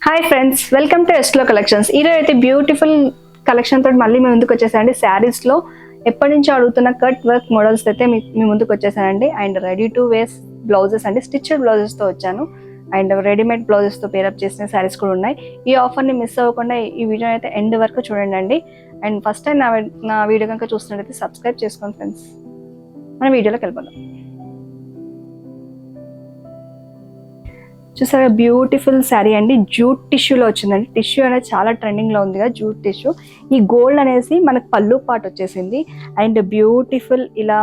Hi friends, welcome to ఎస్లో collections. ఈరోజు అయితే beautiful collection తోటి మళ్ళీ మీ ముందుకు వచ్చేసానండి. శారీస్లో ఎప్పటి నుంచో అడుగుతున్న కట్ వర్క్ మోడల్స్ అయితే మీ ముందుకు వచ్చేసానండి. And ready to wear blouses అండి, స్టిచ్డ్ బ్లౌజెస్తో వచ్చాను. అండ్ రెడీమేడ్ బ్లౌజెస్తో పేరప్ చేసిన శారీస్ కూడా ఉన్నాయి. ఈ ఆఫర్ని మిస్ అవ్వకుండా ఈ వీడియో అయితే ఎండ్ వరకు చూడండి అండి. అండ్ ఫస్ట్ టైం నా వీడియో కనుక చూస్తున్నట్టయితే సబ్స్క్రైబ్ చేసుకోండి ఫ్రెండ్స్. మన వీడియోలోకి వెళ్ళిపోదాం. చూసారా, బ్యూటిఫుల్ శారీ అండి. జూట్ టిష్యూలో వచ్చిందండి. టిష్యూ అనేది చాలా ట్రెండింగ్లో ఉంది కదా, జూట్ టిష్యూ. ఈ గోల్డ్ అనేసి మనకు పళ్ళు పాటు వచ్చేసింది. అండ్ బ్యూటిఫుల్ ఇలా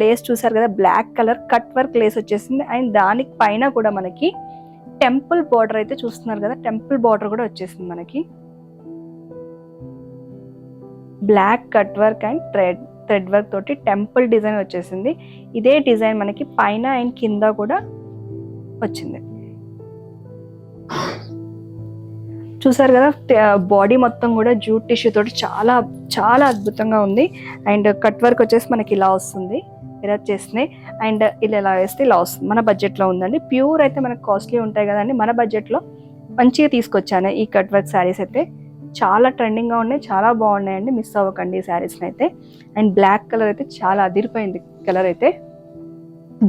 లేస్ చూసారు కదా, black colour cut work lace వచ్చేసింది. అండ్ దానికి పైన కూడా మనకి టెంపుల్ బార్డర్ అయితే చూస్తున్నారు కదా, టెంపుల్ బార్డర్ కూడా వచ్చేసింది మనకి. Black cut work and thread work తోటి టెంపుల్ డిజైన్ వచ్చేసింది. ఇదే డిజైన్ మనకి పైన అండ్ కింద కూడా వచ్చింది. చూసారు కదా, బాడీ మొత్తం కూడా జూట్ టిష్యూ తోటి చాలా చాలా అద్భుతంగా ఉంది. అండ్ కట్ వర్క్ వచ్చేసి మనకి ఇలా వస్తుంది, ఇలా చేస్తున్నాయి. అండ్ ఇలా వేస్తే ఇలా వస్తుంది. మన బడ్జెట్లో ఉందండి. ప్యూర్ అయితే మనకు కాస్ట్లీ ఉంటాయి కదండి, మన బడ్జెట్లో మంచిగా తీసుకొచ్చాను ఈ కట్ వర్క్ శారీస్ అయితే. చాలా ట్రెండింగ్గా ఉన్నాయి, చాలా బాగున్నాయండి. మిస్ అవ్వకండి ఈ శారీస్ని అయితే. అండ్ బ్లాక్ కలర్ అయితే చాలా అదిరిపోయింది కలర్ అయితే.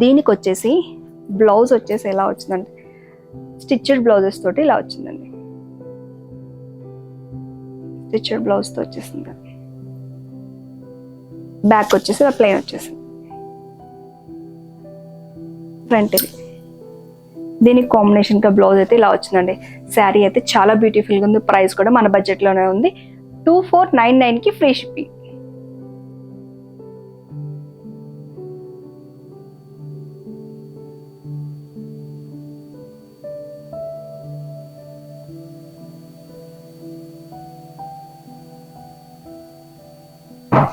దీనికి వచ్చేసి బ్లౌజ్ వచ్చేసి ఎలా వచ్చిందంటే స్టిచ్డ్ బ్లౌజెస్ తోటి ఇలా వచ్చిందండి. స్టిచ్డ్ బ్లౌజ్ తో వచ్చేసింది. బ్యాక్ వచ్చేసి ఇలా ప్లెయిన్ వచ్చేసింది. ఫ్రంట్ ఇది. దీనికి కాంబినేషన్ గా బ్లౌజ్ అయితే ఇలా వచ్చిందండి. శారీ అయితే చాలా బ్యూటిఫుల్ గా ఉంది. ప్రైస్ కూడా మన బడ్జెట్ లోనే ఉంది. 2499 కి ఫ్రీ షిప్పింగ్.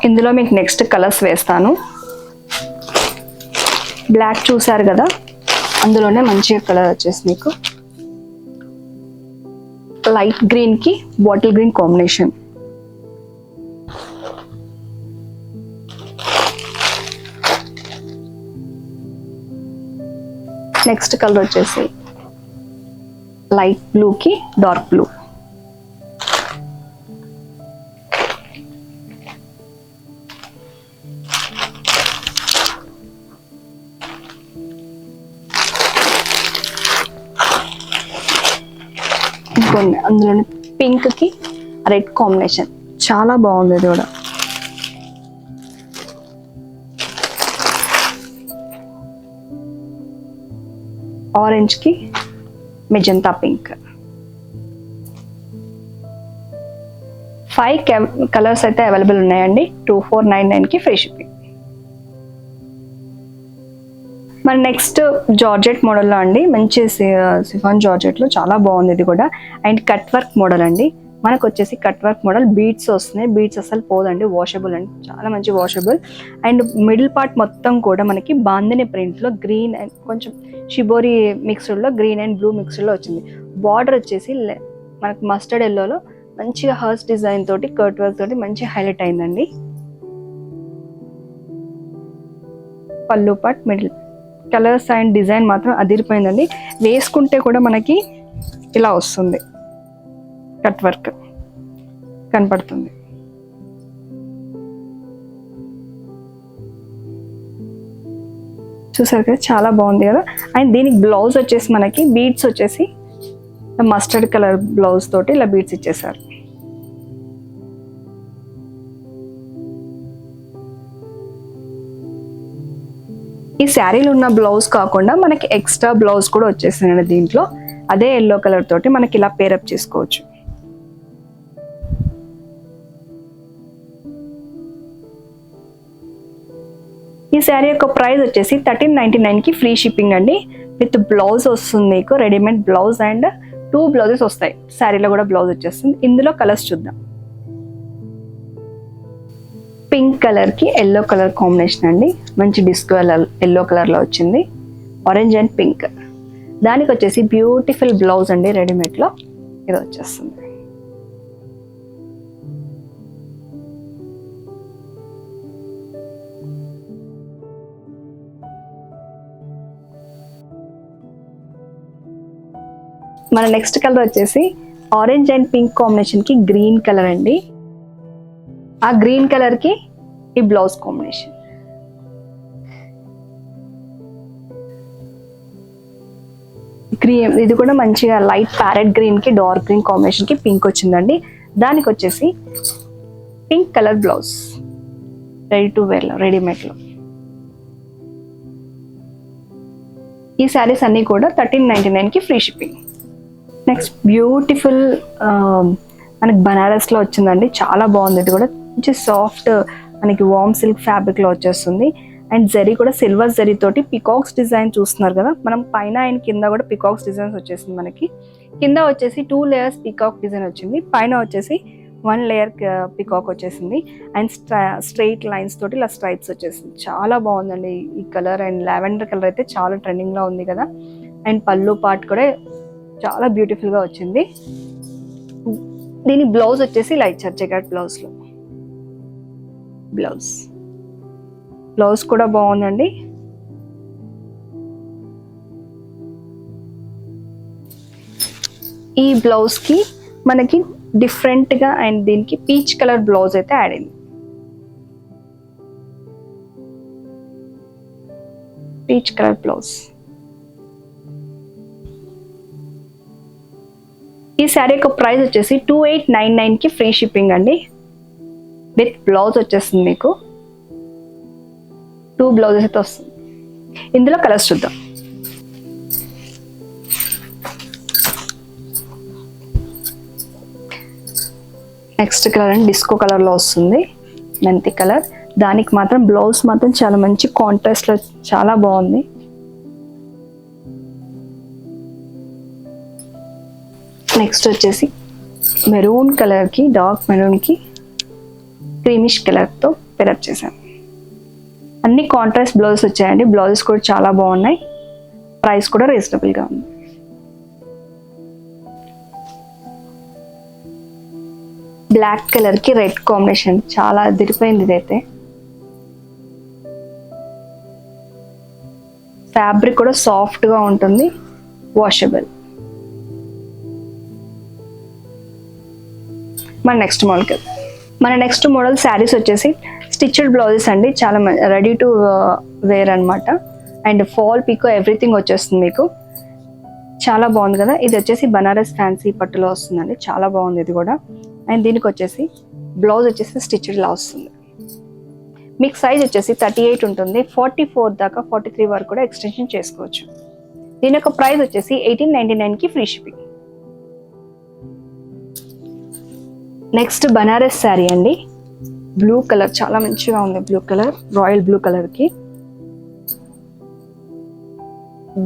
ఇందులో మీకు నెక్స్ట్ కలర్స్ వేస్తాను. బ్లాక్ చూసారు కదా, అందులోనే మంచిగా కలర్ వచ్చేసి మీకు లైట్ గ్రీన్ కి bottle green combination. Next colour వచ్చేసి లైట్ బ్లూ కి డార్క్ బ్లూ. అందులోనే పింక్ కి రెడ్ కాంబినేషన్ చాలా బాగుంది. ఇది కూడా ఆరెంజ్ కి మెజంతా పింక్. 5 కలర్స్ అయితే అవైలబుల్ ఉన్నాయండి. 2499 కి ఫ్రీ షిప్పింగ్. మన నెక్స్ట్ జార్జెట్ మోడల్లో అండి, మంచి సిఫాన్ జార్జెట్లో చాలా బాగుంది ఇది కూడా. అండ్ కట్ వర్క్ మోడల్ అండి. మనకు వచ్చేసి కట్ వర్క్ మోడల్ బీడ్స్ వస్తున్నాయి. బీడ్స్ అసలు పోదండి, వాషబుల్ అండి, చాలా మంచి వాషబుల్. అండ్ మిడిల్ పార్ట్ మొత్తం కూడా మనకి బాందిని ప్రింట్లో గ్రీన్ అండ్ కొంచెం షిబోరి మిక్స్డ్లో గ్రీన్ అండ్ బ్లూ మిక్స్డ్లో వచ్చింది. బార్డర్ వచ్చేసి మనకి మస్టర్డ్ ఎల్లోలో మంచిగా హర్స్ డిజైన్ తోటి కట్ వర్క్ తోటి మంచిగా హైలైట్ అయిందండి. పళ్ళు part middle colours and design మాత్రం అదిరిపోయిందండి. వేసుకుంటే కూడా మనకి ఇలా వస్తుంది, కట్ వర్క్ కనపడుతుంది. చూసారు కదా, చాలా బాగుంది కదా. అండ్ దీనికి బ్లౌజ్ వచ్చేసి మనకి బీడ్స్ వచ్చేసి మస్టర్డ్ కలర్ బ్లౌజ్ తోటి ఇలా బీడ్స్ ఇచ్చేసారు. ఈ శారీలో ఉన్న బ్లౌజ్ కాకుండా మనకి ఎక్స్ట్రా బ్లౌజ్ కూడా వచ్చేసిందండి దీంట్లో. అదే ఎల్లో కలర్ తోటి మనకి ఇలా పేరప్ చేసుకోవచ్చు. ఈ శారీ యొక్క ప్రైస్ వచ్చేసి 1399 కి ఫ్రీ షిప్పింగ్ అండి. విత్ బ్లౌజ్ వస్తుంది మీకు, రెడీమేడ్ బ్లౌజ్ అండ్ 2 బ్లౌజెస్ వస్తాయి. శారీలో కూడా బ్లౌజ్ వచ్చేస్తుంది. ఇందులో కలర్స్ చూద్దాం. పింక్ కలర్ కి ఎల్లో కలర్ కాంబినేషన్ అండి, మంచి డిస్కో ఎల్లో కలర్ లో వచ్చింది. Orange and pink. దానికి వచ్చేసి బ్యూటిఫుల్ బ్లౌజ్ అండి, రెడీమేడ్ లో ఇది వచ్చేస్తుంది. మన నెక్స్ట్ కలర్ వచ్చేసి ఆరెంజ్ అండ్ పింక్ కాంబినేషన్కి గ్రీన్ కలర్ అండి. ఆ గ్రీన్ కలర్కి ఈ బ్లౌజ్ కాంబినేషన్. గ్రీన్ ఇది కూడా మంచిగా లైట్ ప్యారెట్ గ్రీన్కి డార్క్ గ్రీన్ కాంబినేషన్కి పింక్ వచ్చిందండి. దానికి వచ్చేసి pink colour blouse ready to వేర్లో, రెడీమేడ్లో. ఈ శారీస్ అన్నీ కూడా 1399కి ఫ్రీ షిప్పింగ్. నెక్స్ట్ బ్యూటిఫుల్ మనకి బనారస్లో వచ్చిందండి. చాలా బాగుంది. ఇది కూడా మంచి సాఫ్ట్ మనకి వార్మ్ సిల్క్ ఫ్యాబ్రిక్లో వచ్చేస్తుంది. అండ్ జరీ కూడా సిల్వర్ జరీ తోటి పికాక్స్ డిజైన్ చూస్తున్నారు కదా, మనం పైన అండ్ కింద కూడా పికాక్స్ డిజైన్స్ వచ్చేసింది. మనకి కింద వచ్చేసి 2 లేయర్స్ పికాక్ డిజైన్ వచ్చింది, పైన వచ్చేసి 1 లేయర్ పికాక్ వచ్చేసింది. అండ్ స్ట్రైట్ లైన్స్ తోటి ఇలా స్ట్రైప్స్ వచ్చేసింది. చాలా బాగుందండి ఈ కలర్. అండ్ లావెండర్ కలర్ అయితే చాలా ట్రెండింగ్లో ఉంది కదా. అండ్ పళ్ళు పార్ట్ కూడా చాలా బ్యూటిఫుల్గా వచ్చింది. దీని బ్లౌజ్ వచ్చేసి ఇలా ఇచ్చారు జెకార్డ్ బ్లౌజ్లో. బ్లౌజ్ కూడా బాగుందండి. ఈ బ్లౌజ్కి మనకి డిఫరెంట్గా అండ్ దీనికి పీచ్ కలర్ బ్లౌజ్ అయితే యాడ్ అయింది. Peach colour blouse. ఈ శారీ యొక్క ప్రైస్ వచ్చేసి 2899కి ఫ్రీ షిప్పింగ్ అండి. విత్ బ్లౌజ్ వచ్చేస్తుంది. మీకు 2 బ్లౌజెస్ అయితే వస్తుంది. ఇందులో కలర్స్ చూద్దాం. నెక్స్ట్ కలర్ అండి డిస్కో కలర్లో వస్తుంది, మెంతి కలర్. దానికి మాత్రం బ్లౌజ్ మాత్రం చాలా మంచి కాంట్రాస్ట్లో చాలా బాగుంది. నెక్స్ట్ వచ్చేసి మెరూన్ కలర్కి డార్క్ మెరూన్కి క్రీమిష్ కలర్తో పెరప్ చేశాను. అన్ని కాంట్రాస్ట్ బ్లౌజెస్ వచ్చాయండి. బ్లౌజెస్ కూడా చాలా బాగున్నాయి. ప్రైస్ కూడా రీజనబుల్గా ఉంది. బ్లాక్ కలర్కి రెడ్ కాంబినేషన్ చాలా అదిరిపోయింది. ఇదైతే ఫ్యాబ్రిక్ కూడా సాఫ్ట్గా ఉంటుంది, వాషబుల్. మన నెక్స్ట్ మోడల్ శారీస్ వచ్చేసి స్టిచ్డ్ బ్లౌజెస్ అండి. చాలా రెడీ టు వేర్ అనమాట. అండ్ ఫాల్ పికో ఎవ్రీథింగ్ వచ్చేస్తుంది మీకు. చాలా బాగుంది కదా. ఇది వచ్చేసి బనారస్ ఫ్యాన్సీ పట్టులో వస్తుందండి. చాలా బాగుంది ఇది కూడా. అండ్ దీనికి వచ్చేసి బ్లౌజ్ వచ్చేసి స్టిచ్డ్ లా వస్తుంది. మీకు సైజ్ వచ్చేసి 38 ఉంటుంది. 44 దాకా 43 వరకు కూడా ఎక్స్టెన్షన్ చేసుకోవచ్చు. దీని యొక్క ప్రైస్ వచ్చేసి 1899కి free shipping. Next Banaras sari అండి. బ్లూ కలర్ చాలా మంచిగా ఉంది. బ్లూ కలర్, రాయల్ బ్లూ కలర్కి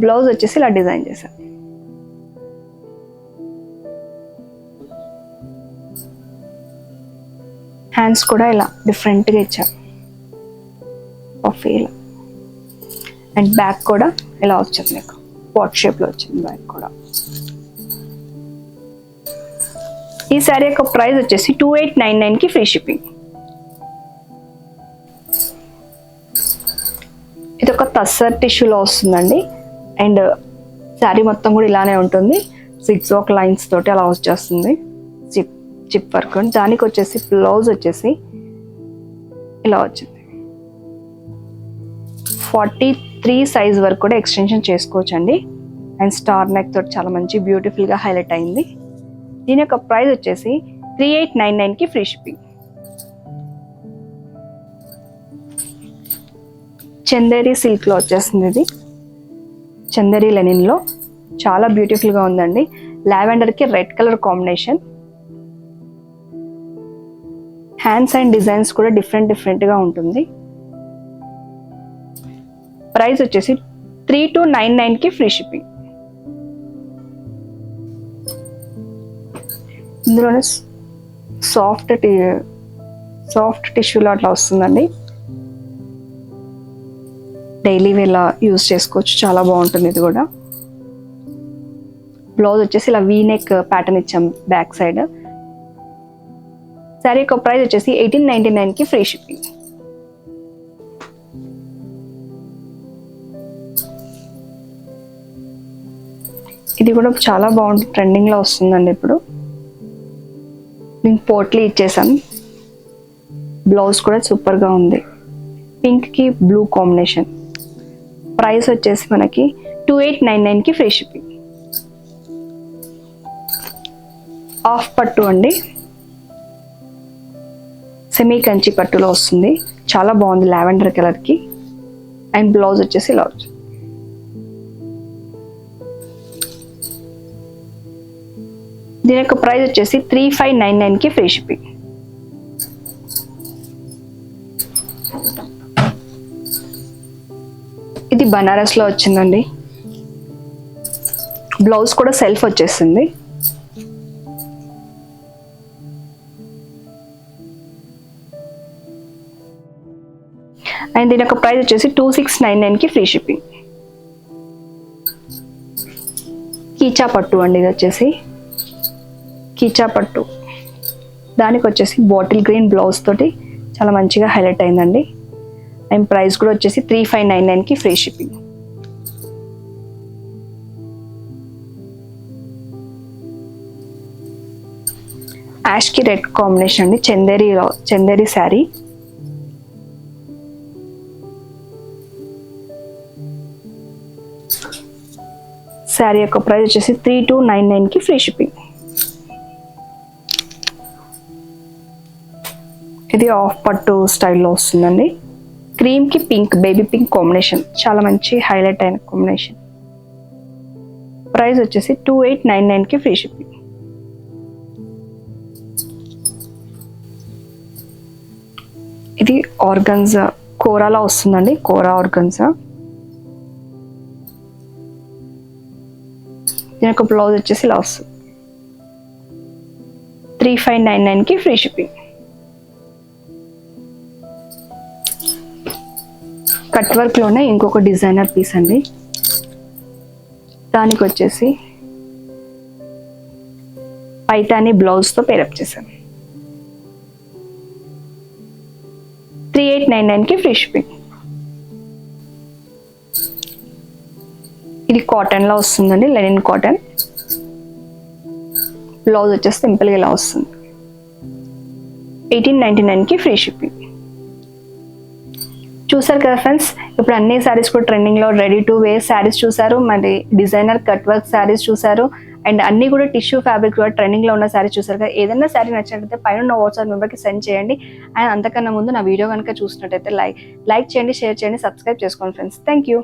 బ్లౌజ్ వచ్చేసి ఇలా డిజైన్ చేశాను. హ్యాండ్స్ కూడా ఇలా డిఫరెంట్గా ఇచ్చారు, ఇలా. అండ్ బ్యాక్ కూడా ఇలా వచ్చింది మీకు, పాట్ షేప్లో వచ్చింది బ్యాక్ కూడా. ఈ శారీ యొక్క ప్రైస్ వచ్చేసి 2899కి ఫ్రీ షిప్పింగ్. ఇది ఒక టస్సర్ టిష్యూలో వస్తుందండి. అండ్ శారీ మొత్తం కూడా ఇలానే ఉంటుంది. 6 లైన్స్ తోటి అలా వచ్చేస్తుంది, చిప్ వర్క్. దానికి వచ్చేసి బ్లౌజ్ వచ్చేసి ఇలా వచ్చింది. 43 సైజ్ వరకు కూడా ఎక్స్టెన్షన్ చేసుకోవచ్చు అండి. అండ్ స్టార్ నెక్ తోటి చాలా మంచి బ్యూటిఫుల్గా హైలైట్ అయింది. దీని యొక్క ప్రైస్ వచ్చేసి 3899కి ఫ్రీ షిప్పింగ్. చందేరి సిల్క్లో వచ్చేస్తుంది. ఇది చందేరి లెనిన్లో చాలా బ్యూటిఫుల్గా ఉందండి. లావెండర్కి red colour combination. Hands and designs కూడా డిఫరెంట్గా ఉంటుంది. ప్రైస్ వచ్చేసి 3299కి ఫ్రీ షిప్పింగ్. ఇందులోనే సాఫ్ట్ టిష్యూలో అట్లా వస్తుందండి. డైలీ వేలా యూజ్ చేసుకోవచ్చు, చాలా బాగుంటుంది ఇది కూడా. బ్లౌజ్ వచ్చేసి ఇలా వీనెక్ ప్యాటర్న్ ఇచ్చాం బ్యాక్ సైడ్. శారీ యొక్క ప్రైస్ వచ్చేసి 1899కి ఫ్రీ షిప్పింగ్. ఇది కూడా చాలా బాగుంది, ట్రెండింగ్లో వస్తుందండి ఇప్పుడు. నేను పోట్లీ ఇచ్చేసాను. బ్లౌజ్ కూడా సూపర్గా ఉంది, పింక్కి బ్లూ కాంబినేషన్. ప్రైస్ వచ్చేసి మనకి 2899కి ఫ్రీ షిప్పింగ్. హాఫ్ పట్టు అండి, సెమీ కంచి పట్టులో వస్తుంది, చాలా బాగుంది లావెండర్ కలర్కి. అండ్ బ్లౌజ్ వచ్చేసి ఇలా వచ్చింది. దీని యొక్క ప్రైస్ వచ్చేసి 3599కి ఫ్రీ షిప్పింగ్. ఇది బనారస్లో వచ్చిందండి, బ్లౌజ్ కూడా సెల్ఫ్ వచ్చేసింది. అండ్ దీని యొక్క ప్రైస్ వచ్చేసి 2699కి ఫ్రీ షిప్పింగ్. కీచా పట్టు అండి, ఇది వచ్చేసి కీచా పట్టు. దానికి వచ్చేసి బాటిల్ గ్రీన్ బ్లౌజ్ తోటి చాలా మంచిగా హైలైట్ అయిందండి. అండ్ ప్రైస్ కూడా వచ్చేసి 3599కి free shipping. Yaskhi red combination అండి, చందేరి శారీ. శారీ యొక్క ప్రైస్ వచ్చేసి 3299కి ఫ్రీ షిప్పింగ్. ఇది ఆఫ్ పట్టు స్టైల్లో వస్తుందండి, క్రీమ్కి పింక్, బేబీ పింక్ కాంబినేషన్, చాలా మంచి హైలైట్ అయిన కాంబినేషన్. ప్రైస్ వచ్చేసి 2899కి ఫ్రీ షిప్పింగ్. ఇది ఆర్గన్జా కోరాలో వస్తుందండి, కోరా ఆర్గన్జా. దీని యొక్క బ్లౌజ్ వచ్చేసి ఇలా వస్తుంది. 3599కి ఫ్రీ షిప్పింగ్. కట్ వర్క్లోనే ఇంకొక డిజైనర్ పీస్ అండి, దానికి వచ్చేసి పైతాని బ్లౌజ్తో పేరప్ చేశాను. 3899కి ఫ్రీ షిప్పింగ్. ఇది కాటన్లో వస్తుందండి, లెనిన్ కాటన్. బ్లౌజ్ వచ్చేసి సింపుల్గా ఇలా వస్తుంది. 1899కి ఫ్రీ షిప్పింగ్. చూసారు కదా ఫ్రెండ్స్, ఇప్పుడు అన్ని శారీస్ కూడా ట్రెండింగ్లో రెడీ టు వేర్ శారీస్ చూసారు, మరి డిజైనర్ కట్ వర్క్ శారీస్ చూసారు, అండ్ అన్ని కూడా టిష్యూ ఫ్యాబ్రిక్ కూడా ట్రెండింగ్లో ఉన్న శారీ చూసారు కదా. ఏదైనా శారీ నచ్చినట్లయితే పైన వాట్సాప్ నెంబర్కి సెండ్ చేయండి. అండ్ అంతకన్నా ముందు నా వీడియో కనుక చూసినట్టయితే లైక్ చేయండి, షేర్ చేయండి, సబ్స్క్రైబ్ చేసుకోండి ఫ్రెండ్స్. Thank you.